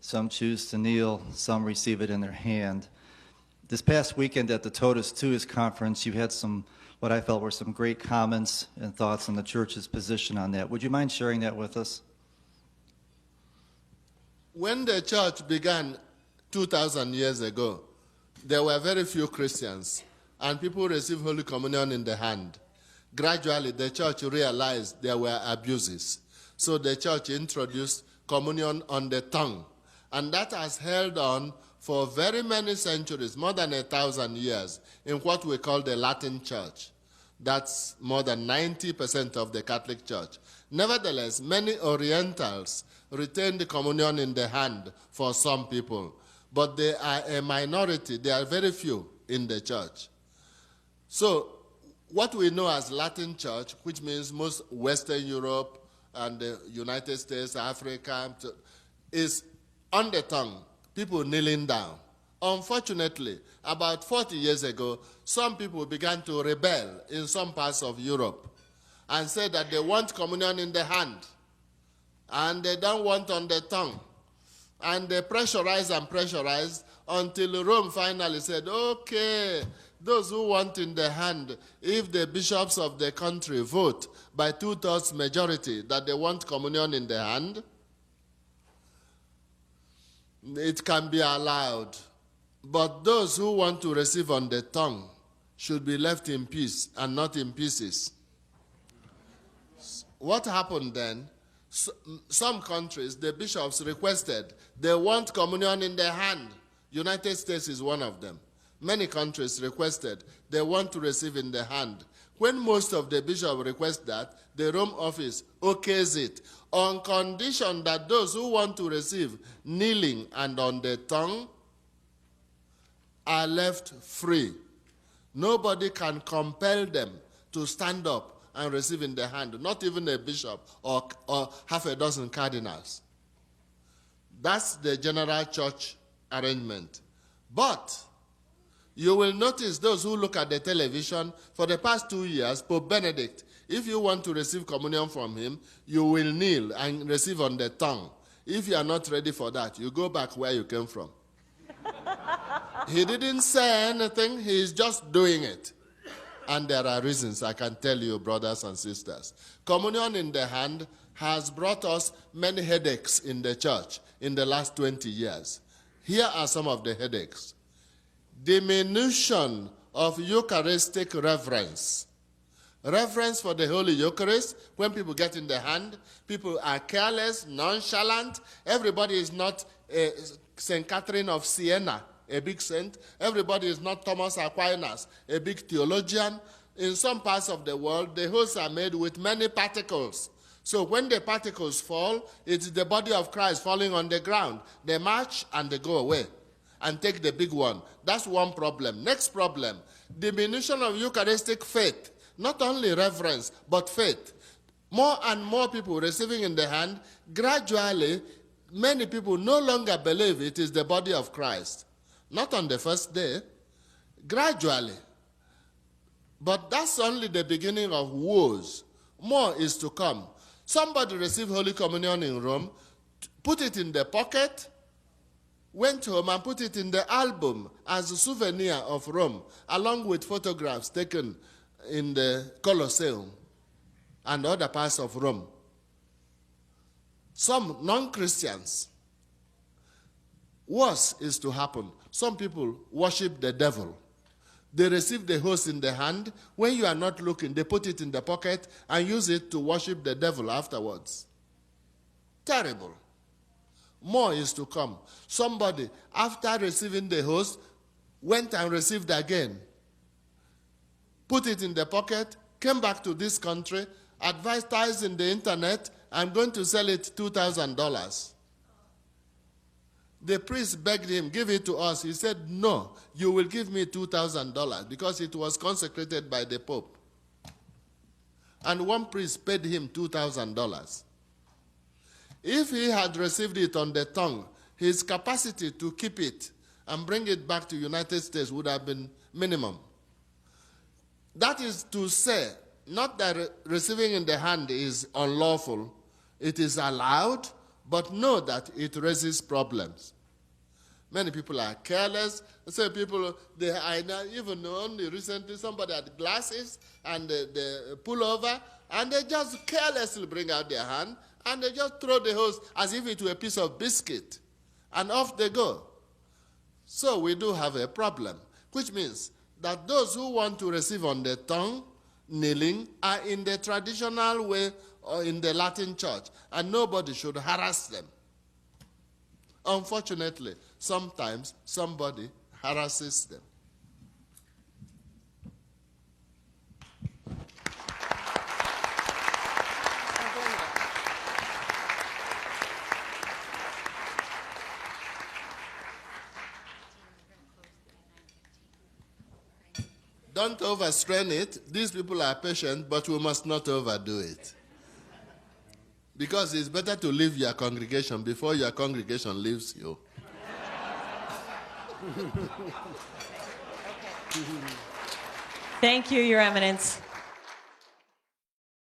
Some choose to kneel, some receive it in their hand. This past weekend at the Totus Tuus conference, you had what I felt were some great comments and thoughts on the church's position on that. Would you mind sharing that with us? When the church began 2,000 years ago, there were very few Christians, and people received Holy Communion in the hand. Gradually, the church realized there were abuses. So the church introduced communion on the tongue. And that has held on for very many centuries, more than 1,000 years, in what we call the Latin Church. That's more than 90% of the Catholic Church. Nevertheless, many Orientals retain the communion in the hand for some people. But they are a minority. There are very few in the church. So what we know as Latin Church, which means most Western Europe and the United States, Africa, is on the tongue, people kneeling down. Unfortunately, about 40 years ago, some people began to rebel in some parts of Europe and said that they want communion in the hand and they don't want on the tongue. And they pressurized and pressurized until Rome finally said, okay, those who want in the hand, if the bishops of the country vote by 2/3 majority that they want communion in the hand, it can be allowed. But those who want to receive on the tongue should be left in peace and not in pieces. What happened then? Some countries, the bishops requested, they want communion in their hand. United States is one of them. Many countries requested, they want to receive in the hand. When most of the bishops request that, the Rome office okays it on condition that those who want to receive kneeling and on the tongue are left free. Nobody can compel them to stand up and receive in the hand, not even a bishop or half a dozen cardinals. That's the general church arrangement. But you will notice those who look at the television, for the past 2 years, Pope Benedict, if you want to receive communion from him, you will kneel and receive on the tongue. If you are not ready for that, you go back where you came from. He didn't say anything, he is just doing it. And there are reasons, I can tell you, brothers and sisters. Communion in the hand has brought us many headaches in the church in the last 20 years. Here are some of the headaches. Diminution of Eucharistic reverence. Reverence for the Holy Eucharist, when people get in the hand, people are careless, nonchalant. Everybody is not St. Catherine of Siena, a big saint. Everybody is not Thomas Aquinas, a big theologian. In some parts of the world, the hosts are made with many particles. So when the particles fall, it's the body of Christ falling on the ground. They march and they go away and take the big one. That's one problem. Next problem, diminution of Eucharistic faith. Not only reverence, but faith. More and more people receiving in the hand, gradually, many people no longer believe it is the body of Christ. Not on the first day, gradually. But that's only the beginning of woes. More is to come. Somebody received Holy Communion in Rome, put it in the pocket, went home and put it in the album as a souvenir of Rome, along with photographs taken in the Colosseum and other parts of Rome. Some non-Christians, worse is to happen. Some people worship the devil. They receive the host in the hand. When you are not looking, they put it in the pocket and use it to worship the devil afterwards. Terrible. More is to come. Somebody, after receiving the host, went and received again. Put it in the pocket, came back to this country, advertised in the internet, I'm going to sell it $2,000. The priest begged him, give it to us. He said, no, you will give me $2,000 because it was consecrated by the Pope. And one priest paid him $2,000. If he had received it on the tongue, his capacity to keep it and bring it back to the United States would have been minimum. That is to say, not that receiving in the hand is unlawful. It is allowed, but know that it raises problems. Many people are careless. Some people, even only recently, somebody had glasses and they pull over and they just carelessly bring out their hand and they just throw the hose as if it were a piece of biscuit and off they go. So we do have a problem, which means that those who want to receive on the tongue, kneeling, are in the traditional way or in the Latin church, and nobody should harass them. Unfortunately, sometimes somebody harasses them. Don't overstrain it. These people are patient, but we must not overdo it. Because it's better to leave your congregation before your congregation leaves you. Thank you, Your Eminence.